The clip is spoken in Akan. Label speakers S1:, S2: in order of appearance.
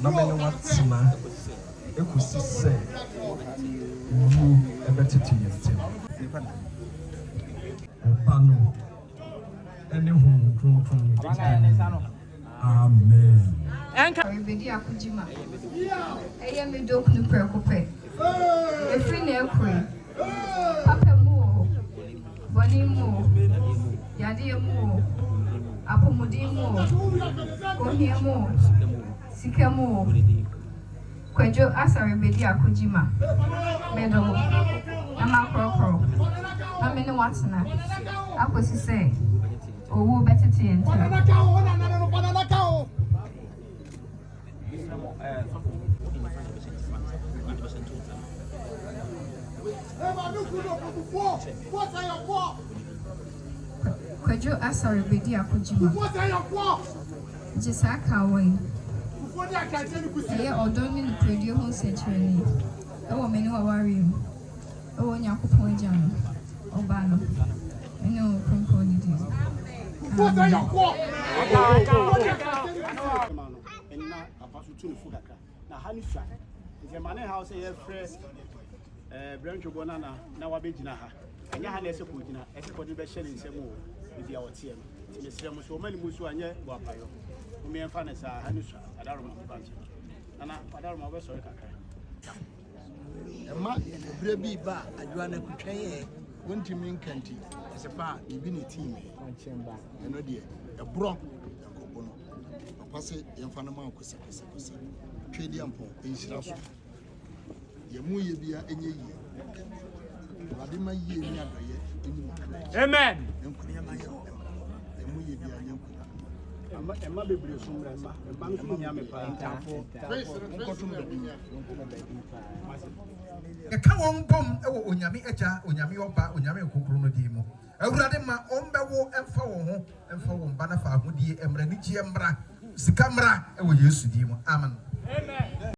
S1: na me ne watsena ekusi sɛ wu ɛbɛtete yɛn ntɛm ɔba no ɛne ho kronkron amen.
S2: Brdiako jima eye me dok no prekope efri na ekwe papa mu boni mu yade mu apomodi mu ohie mu sika mu kwajo asare Brdiako jima medo na makrokro na me ne watena akosi se owu betete ente Kwajo Asare Brdiako jima jisa kawai eye odoni ni predio ho sentreni ewo meni wa wari ewo nyakopon jam oba no ene o konko didi
S3: na hanisha nti mane ha se ye fresh branch bonana na wa begina ha anya ha na ese ko gina ese ko de be hye nsem o bi a wote no nti mesire mo so o mani mu so anye bo apayo o me emfa na sa hanisha adaro mo branch ana adaro mo be so kakra
S4: ema ebre bi ba adwa na kutwan ye wontimi nkanti ese pa bibi ne team eno de ebro yakobo no opase yemfa na ma kosa twedi ampo enhyira so yemu ye bia enye yi wade ma yi ni adoye eni
S3: amen
S4: enkunya ma ye yemu ye bia nyanku
S3: emma bebre so mra emma no so nya me pa ntafo
S4: nkotum da binya
S5: e ka won bom e wo onyame agya onyame oba onyame kokoro no di mu awurade ma ombewo emfa wo ho emfa wo mba na fa ahodie emra ni gie mra sika mra e wo Yesu di mu amen.
S3: Amen.